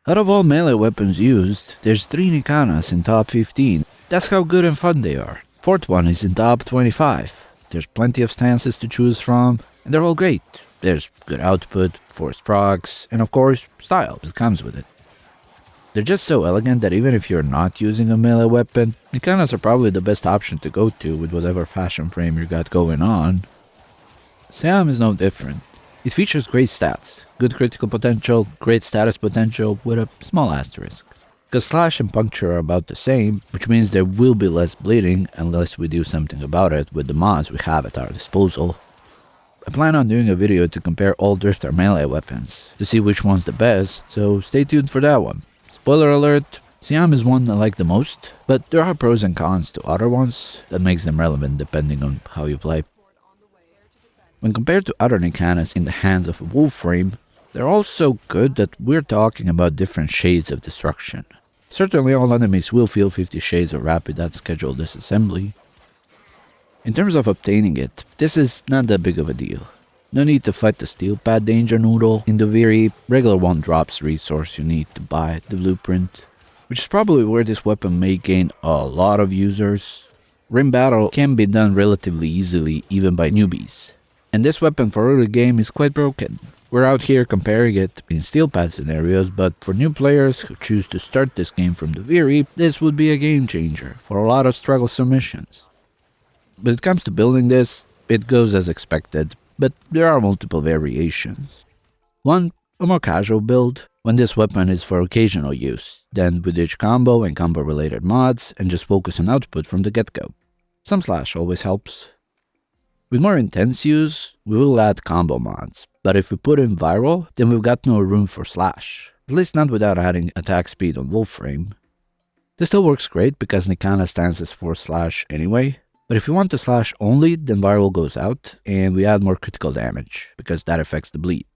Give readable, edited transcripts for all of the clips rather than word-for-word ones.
Out of all melee weapons used, there's 3 NIKANAs in top 15. That's how good and fun they are. Fourth one is in top 25. There's plenty of stances to choose from, and they're all great. There's good output, forced procs, and of course, style that comes with it. They're just so elegant that even if you're not using a melee weapon, NIKANAs are probably the best option to go to with whatever fashion frame you got going on. Syam is no different. It features great stats, good critical potential, great status potential with a small asterisk. Because slash and puncture are about the same, which means there will be less bleeding unless we do something about it with the mods we have at our disposal. I plan on doing a video to compare all drifter melee weapons, to see which one's the best, so stay tuned for that one. Spoiler alert, Syam is one I like the most, but there are pros and cons to other ones that makes them relevant depending on how you play. When compared to other NIKANAs in the hands of a warframe, they're all so good that we're talking about different shades of destruction. Certainly all enemies will feel 50 shades of rapid at scheduled disassembly. In terms of obtaining it, this is not that big of a deal. No need to fight the steel pad danger noodle in duviri, regular one drops resource you need to buy the blueprint, which is probably where this weapon may gain a lot of users. Rim battle can be done relatively easily even by newbies, and this weapon for early game is quite broken. We're out here comparing it in steel pad scenarios, but for new players who choose to start this game from duviri, this would be a game changer for a lot of strugglesome missions. When it comes to building this, it goes as expected, but there are multiple variations. One, a more casual build, when this weapon is for occasional use, then with each combo and combo related mods and just focus on output from the get-go. Some slash always helps. With more intense use, we will add combo mods, but if we put in viral, then we've got no room for slash, at least not without adding attack speed on warframe. This still works great because NIKANA stances for slash anyway, but if you want to slash only, then viral goes out, and we add more critical damage, because that affects the bleed.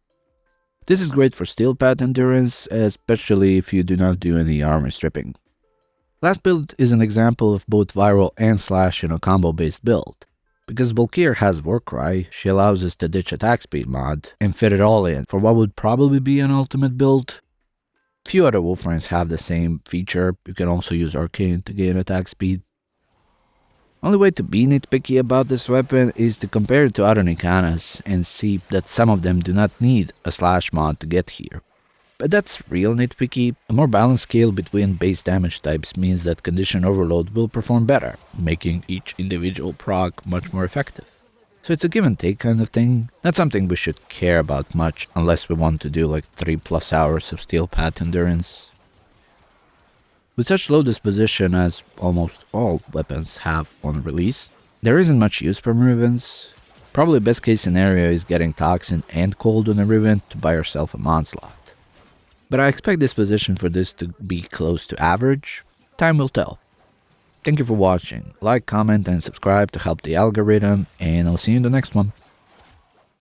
This is great for steel pad endurance, especially if you do not do any armor stripping. Last build is an example of both viral and slash in a combo based build. Because Valkyr has Warcry, she allows us to ditch attack speed mod and fit it all in for what would probably be an ultimate build. Few other warframes have the same feature. You can also use Arcane to gain attack speed. Only way to be nitpicky about this weapon is to compare it to other NIKANAs and see that some of them do not need a slash mod to get here. But that's real nitpicky. A more balanced scale between base damage types means that Condition Overload will perform better, making each individual proc much more effective. So it's a give and take kind of thing, not something we should care about much unless we want to do like 3+ hours of steel pad endurance. With such low disposition as almost all weapons have on release, there isn't much use from Rivens. Probably best case scenario is getting Toxin and Cold on a Riven to buy yourself a mod slot. But I expect disposition for this to be close to average. Time will tell. Thank you for watching. Like, comment, and subscribe to help the algorithm, and I'll see you in the next one.